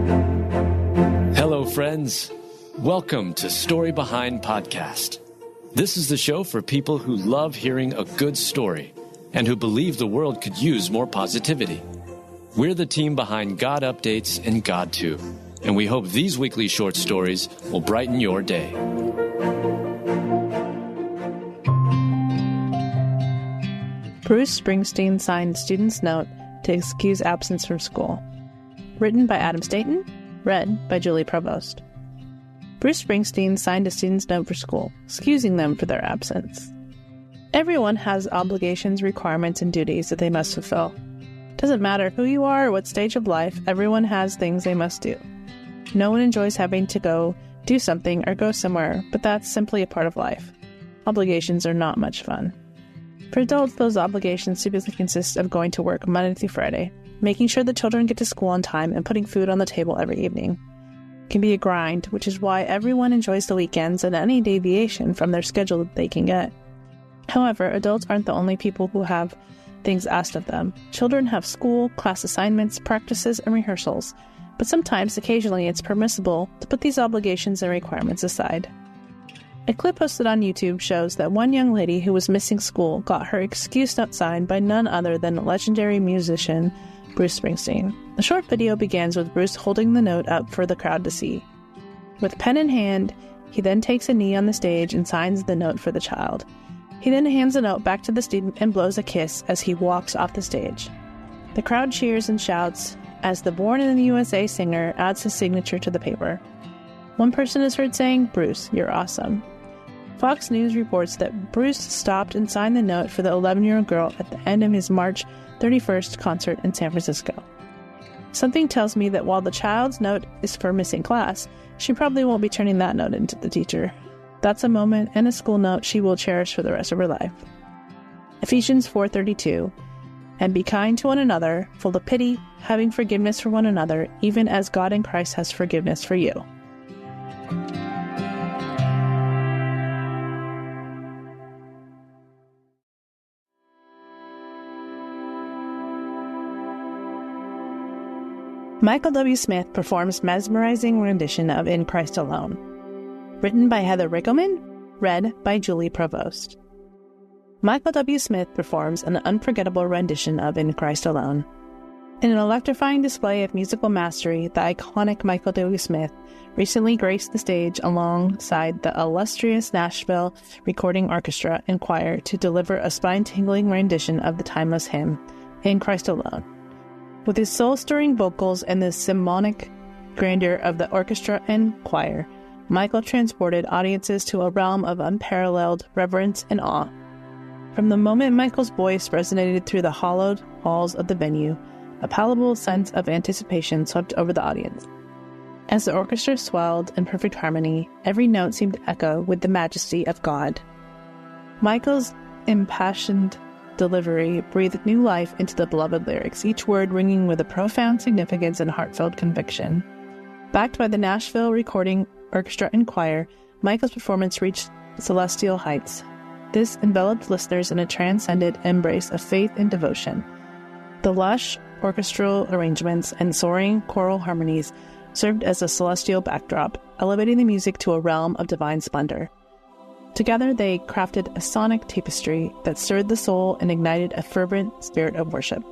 Hello, friends. Welcome to Story Behind Podcast. This is the show for people who love hearing a good story and who believe the world could use more positivity. We're the team behind God Updates and God Too, and we hope these weekly short stories will brighten your day. Bruce Springsteen signed a student's note to excuse absence from school. Written by Adam Staten, read by Julie Provost. Bruce Springsteen signed a student's note for school, excusing them for their absence. Everyone has obligations, requirements, and duties that they must fulfill. Doesn't matter who you are or what stage of life, everyone has things they must do. No one enjoys having to go do something or go somewhere, but that's simply a part of life. Obligations are not much fun. For adults, those obligations typically consist of going to work Monday through Friday, making sure the children get to school on time, and putting food on the table every evening. It can be a grind, which is why everyone enjoys the weekends and any deviation from their schedule that they can get. However, adults aren't the only people who have things asked of them. Children have school, class assignments, practices, and rehearsals, but sometimes, occasionally, it's permissible to put these obligations and requirements aside. A clip posted on YouTube shows that one young lady who was missing school got her excuse note signed by none other than legendary musician Bruce Springsteen. The short video begins with Bruce holding the note up for the crowd to see. With pen in hand, he then takes a knee on the stage and signs the note for the child. He then hands the note back to the student and blows a kiss as he walks off the stage. The crowd cheers and shouts as the Born in the USA singer adds his signature to the paper. One person is heard saying, "Bruce, you're awesome." Fox News reports that Bruce stopped and signed the note for the 11-year-old girl at the end of his March 31st concert in San Francisco. Something tells me that while the child's note is for missing class, she probably won't be turning that note into the teacher. That's a moment and a school note she will cherish for the rest of her life. Ephesians 4:32, "And be kind to one another, full of pity, having forgiveness for one another, even as God in Christ has forgiveness for you." Michael W. Smith performs mesmerizing rendition of In Christ Alone. Written by Heather Riggleman, read by Julie Provost. Michael W. Smith performs an unforgettable rendition of In Christ Alone. In an electrifying display of musical mastery, the iconic Michael W. Smith recently graced the stage alongside the illustrious Nashville Recording Orchestra and Choir to deliver a spine-tingling rendition of the timeless hymn, In Christ Alone. With his soul-stirring vocals and the symphonic grandeur of the orchestra and choir, Michael transported audiences to a realm of unparalleled reverence and awe. From the moment Michael's voice resonated through the hollowed halls of the venue, a palpable sense of anticipation swept over the audience. As the orchestra swelled in perfect harmony, every note seemed to echo with the majesty of God. Michael's impassioned delivery breathed new life into the beloved lyrics, each word ringing with a profound significance and heartfelt conviction. Backed by the Nashville Recording Orchestra and Choir, Michael's performance reached celestial heights. This enveloped listeners in a transcendent embrace of faith and devotion. The lush orchestral arrangements and soaring choral harmonies served as a celestial backdrop, elevating the music to a realm of divine splendor. Together, they crafted a sonic tapestry that stirred the soul and ignited a fervent spirit of worship.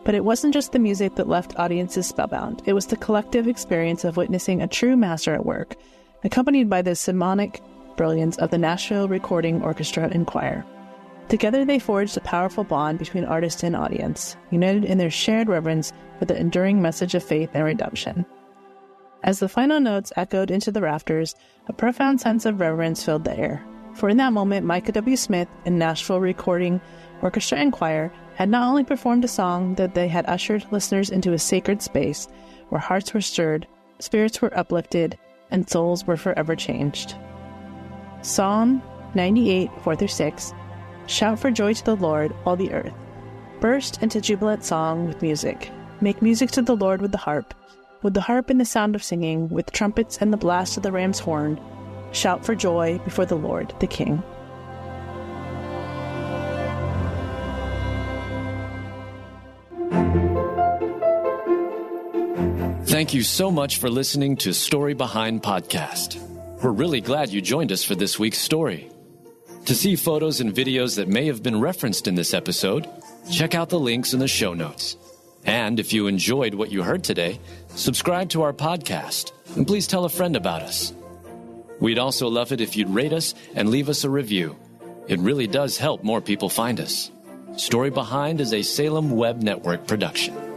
But it wasn't just the music that left audiences spellbound. It was the collective experience of witnessing a true master at work, accompanied by the symphonic brilliance of the Nashville Recording Orchestra and Choir. Together, they forged a powerful bond between artist and audience, united in their shared reverence for the enduring message of faith and redemption. As the final notes echoed into the rafters, a profound sense of reverence filled the air. For in that moment, Michael W. Smith and Nashville Recording Orchestra and Choir had not only performed a song, that they had ushered listeners into a sacred space where hearts were stirred, spirits were uplifted, and souls were forever changed. Psalm 98, 4-6, "Shout for joy to the Lord, all the earth. Burst into jubilant song with music. Make music to the Lord with the harp and the sound of singing, with trumpets and the blast of the ram's horn. Shout for joy before the Lord, the King." Thank you so much for listening to Story Behind Podcast. We're really glad you joined us for this week's story. To see photos and videos that may have been referenced in this episode, check out the links in the show notes. And if you enjoyed what you heard today, subscribe to our podcast, and please tell a friend about us. We'd also love it if you'd rate us and leave us a review. It really does help more people find us. Story Behind is a Salem Web Network production.